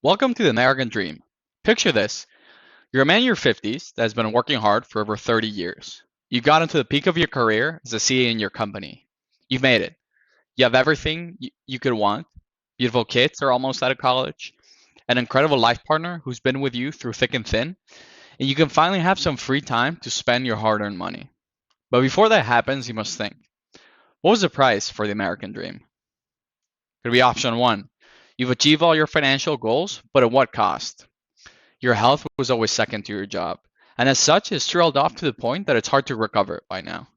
Welcome to the American Dream. Picture this. You're a man in your 50s that has been working hard for over 30 years. You got into the peak of your career as a CA in your company. You've made it. You have everything you could want. Beautiful kids are almost out of college. An incredible life partner who's been with you through thick and thin. And you can finally have some free time to spend your hard earned money. But before that happens, you must think, what was the price for the American Dream? Could be option one. You've achieved all your financial goals, but at what cost? Your health was always second to your job, and as such, it's trailed off to the point that it's hard to recover it by now.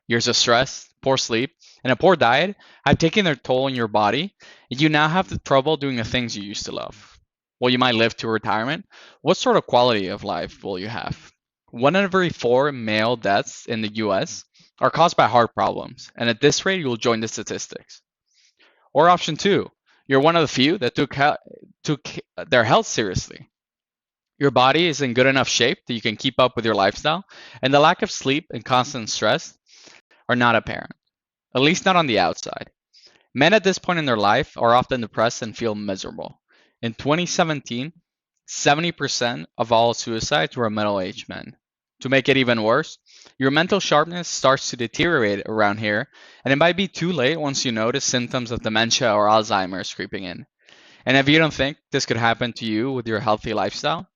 Years of stress, poor sleep, and a poor diet have taken their toll on your body, and you now have the trouble doing the things you used to love. Well, you might live to retirement. What sort of quality of life will you have? One in every four male deaths in the US are caused by heart problems, and at this rate, you'll join the statistics. Or option two, you're one of the few that took their health seriously. Your body is in good enough shape that you can keep up with your lifestyle, and the lack of sleep and constant stress are not apparent, at least not on the outside. Men at this point in their life are often depressed and feel miserable. In 2017, 70% of all suicides were middle aged men. To make it even worse, your mental sharpness starts to deteriorate around here, and it might be too late once you notice symptoms of dementia or Alzheimer's creeping in. And if you don't think this could happen to you with your healthy lifestyle,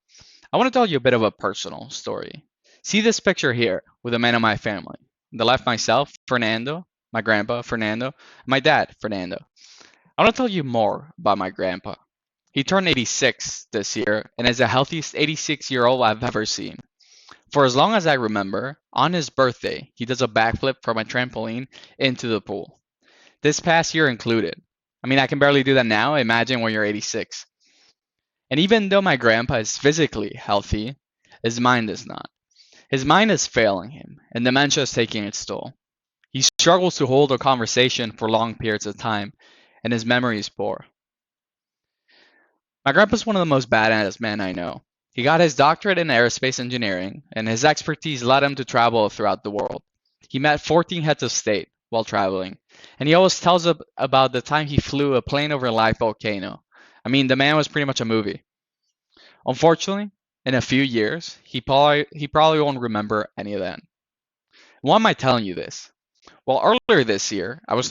I want to tell you a bit of a personal story. See this picture here with a man of my family. On the left, myself, Fernando, my grandpa, Fernando, and my dad, Fernando. I want to tell you more about my grandpa. He turned 86 this year and is the healthiest 86-year-old I've ever seen. For as long as I remember, on his birthday, he does a backflip from a trampoline into the pool. This past year included. I mean, I can barely do that now. Imagine when you're 86. And even though my grandpa is physically healthy, his mind is not. His mind is failing him, and dementia is taking its toll. He struggles to hold a conversation for long periods of time, and his memory is poor. My grandpa's one of the most badass men I know. He got his doctorate in aerospace engineering, and his expertise led him to travel throughout the world. He met 14 heads of state while traveling, and he always tells about the time he flew a plane over a live volcano. I mean, the man was pretty much a movie. Unfortunately, in a few years, he probably won't remember any of that. Why am I telling you this? Well, earlier this year, I was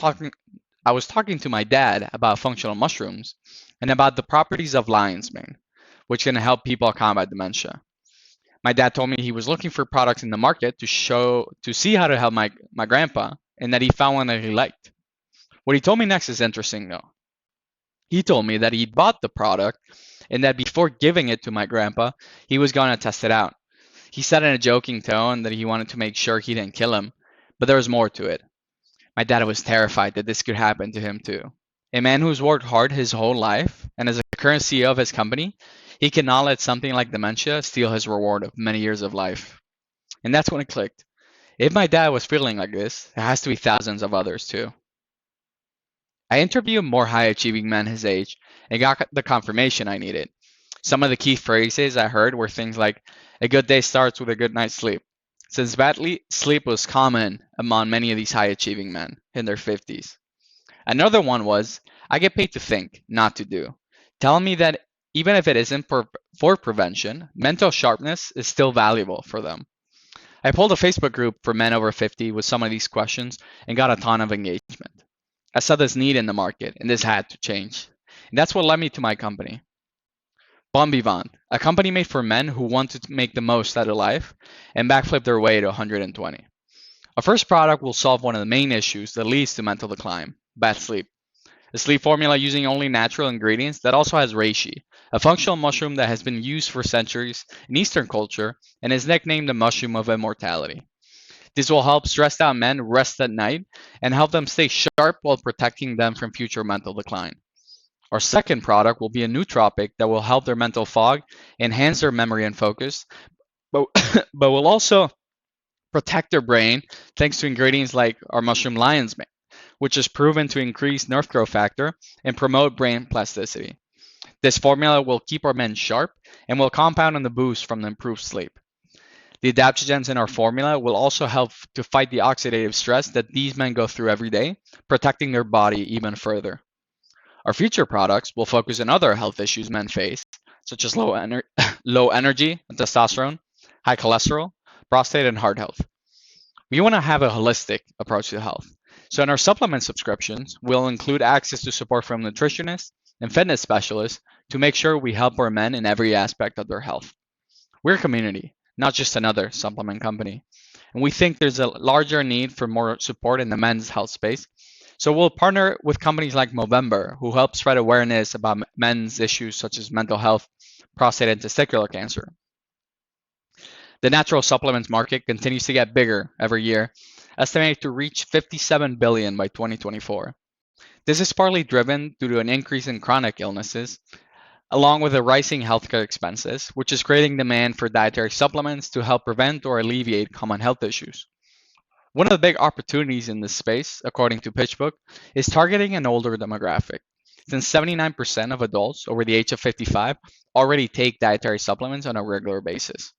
talking to my dad about functional mushrooms and about the properties of lion's mane, which can help people combat dementia. My dad told me he was looking for products in the market to see how to help my grandpa, and that he found one that he liked. What he told me next is interesting though. He told me that he bought the product and that before giving it to my grandpa, he was going to test it out. He said in a joking tone that he wanted to make sure he didn't kill him, but there was more to it. My dad was terrified that this could happen to him too. A man who's worked hard his whole life and is a current CEO of his company, he cannot let something like dementia steal his reward of many years of life. And that's when it clicked. If my dad was feeling like this, there has to be thousands of others too. I interviewed more high achieving men his age and got the confirmation I needed. Some of the key phrases I heard were things like, a good day starts with a good night's sleep. Since sleep was common among many of these high achieving men in their 50s. Another one was, I get paid to think, not to do. Telling me that even if it isn't for prevention, mental sharpness is still valuable for them. I pulled a Facebook group for men over 50 with some of these questions and got a ton of engagement. I saw this need in the market, and this had to change. And that's what led me to my company, Bon Vivant, a company made for men who want to make the most out of life and backflip their way to 120. Our first product will solve one of the main issues that leads to mental decline, bad sleep. A sleep formula using only natural ingredients that also has reishi, a functional mushroom that has been used for centuries in Eastern culture and is nicknamed the mushroom of immortality. This will help stressed out men rest at night and help them stay sharp while protecting them from future mental decline. Our second product will be a nootropic that will help their mental fog, enhance their memory and focus, but, but will also protect their brain thanks to ingredients like our mushroom lion's mane, which is proven to increase nerve growth factor and promote brain plasticity. This formula will keep our men sharp and will compound on the boost from the improved sleep. The adaptogens in our formula will also help to fight the oxidative stress that these men go through every day, protecting their body even further. Our future products will focus on other health issues men face, such as low energy, testosterone, high cholesterol, prostate, and heart health. We want to have a holistic approach to health. So in our supplement subscriptions, we'll include access to support from nutritionists and fitness specialists to make sure we help our men in every aspect of their health. We're a community, not just another supplement company. And we think there's a larger need for more support in the men's health space. So we'll partner with companies like Movember, who help spread awareness about men's issues such as mental health, prostate, and testicular cancer. The natural supplements market continues to get bigger every year, estimated to reach $57 billion by 2024. This is partly driven due to an increase in chronic illnesses, along with the rising healthcare expenses, which is creating demand for dietary supplements to help prevent or alleviate common health issues. One of the big opportunities in this space, according to PitchBook, is targeting an older demographic, since 79% of adults over the age of 55 already take dietary supplements on a regular basis.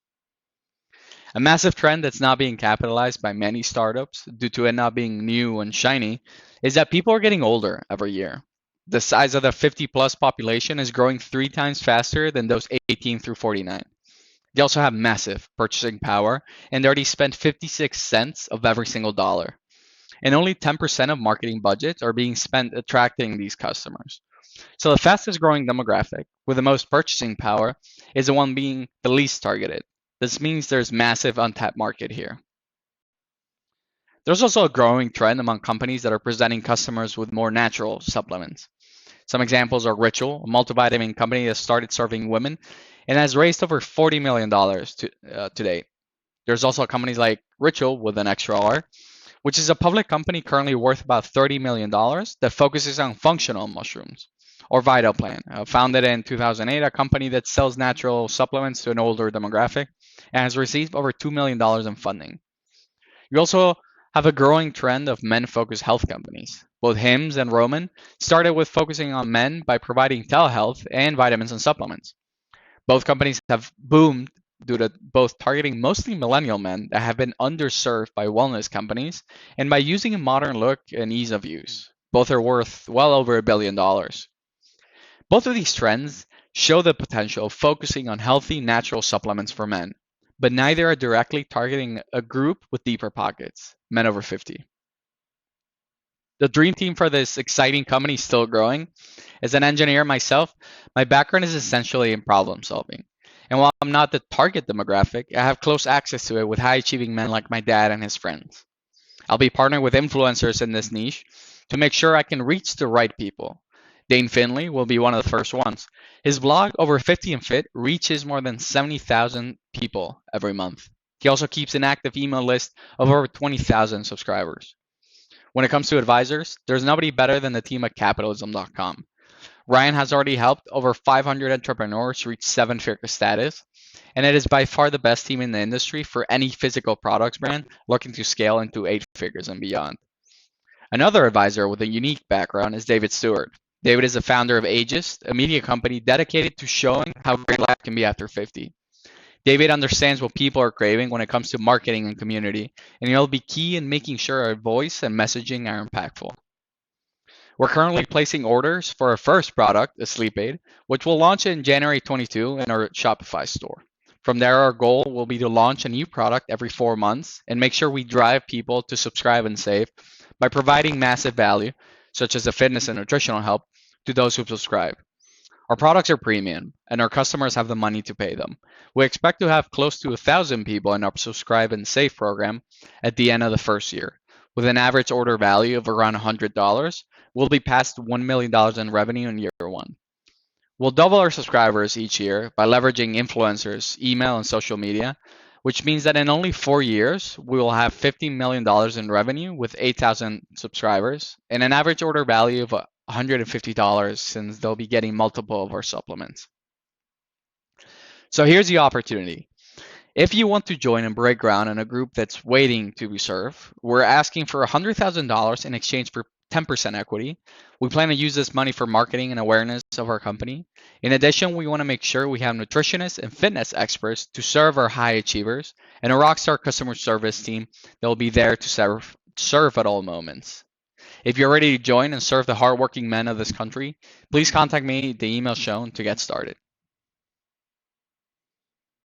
A massive trend that's not being capitalized by many startups due to it not being new and shiny is that people are getting older every year. The size of the 50 plus population is growing 3 times faster than those 18 through 49. They also have massive purchasing power, and they already spend 56 cents of every single dollar. And only 10% of marketing budgets are being spent attracting these customers. So the fastest growing demographic with the most purchasing power is the one being the least targeted. This means there's massive untapped market here. There's also a growing trend among companies that are presenting customers with more natural supplements. Some examples are Ritual, a multivitamin company that started serving women and has raised over $40 million to date. There's also companies like Ritual with an extra R, which is a public company currently worth about $30 million that focuses on functional mushrooms. Or Vital Plan, founded in 2008, a company that sells natural supplements to an older demographic and has received over $2 million in funding. You also have a growing trend of men-focused health companies. Both Hims and Roman started with focusing on men by providing telehealth and vitamins and supplements. Both companies have boomed due to both targeting mostly millennial men that have been underserved by wellness companies and by using a modern look and ease of use. Both are worth well over $1 billion. Both of these trends show the potential of focusing on healthy natural supplements for men, but neither are directly targeting a group with deeper pockets, men over 50. The dream team for this exciting company is still growing. As an engineer myself, my background is essentially in problem solving. And while I'm not the target demographic, I have close access to it with high achieving men like my dad and his friends. I'll be partnering with influencers in this niche to make sure I can reach the right people. Dane Finley will be one of the first ones. His blog, Over 50 and Fit, reaches more than 70,000 people every month. He also keeps an active email list of over 20,000 subscribers. When it comes to advisors, there's nobody better than the team at capitalism.com. Ryan has already helped over 500 entrepreneurs reach 7-figure status, and it is by far the best team in the industry for any physical products brand looking to scale into 8 figures and beyond. Another advisor with a unique background is David Stewart. David is the founder of Ageist, a media company dedicated to showing how great life can be after 50. David understands what people are craving when it comes to marketing and community, and he'll be key in making sure our voice and messaging are impactful. We're currently placing orders for our first product, a sleep aid, which will launch in January 22 in our Shopify store. From there, our goal will be to launch a new product every 4 months and make sure we drive people to subscribe and save by providing massive value, such as the fitness and nutritional help, to those who subscribe. Our products are premium, and our customers have the money to pay them. We expect to have close to 1,000 people in our Subscribe and Save program at the end of the first year. With an average order value of around $100, we'll be past $1 million in revenue in year 1. We'll double our subscribers each year by leveraging influencers, email, and social media, which means that in only 4 years, we will have $50 million in revenue with 8,000 subscribers and an average order value of $150 since they'll be getting multiple of our supplements. So here's the opportunity. If you want to join and break ground in a group that's waiting to be served, we're asking for $100,000 in exchange for 10% equity. We plan to use this money for marketing and awareness of our company. In addition, we want to make sure we have nutritionists and fitness experts to serve our high achievers and a rockstar customer service team that will be there to serve at all moments. If you're ready to join and serve the hardworking men of this country, please contact me at the email shown to get started.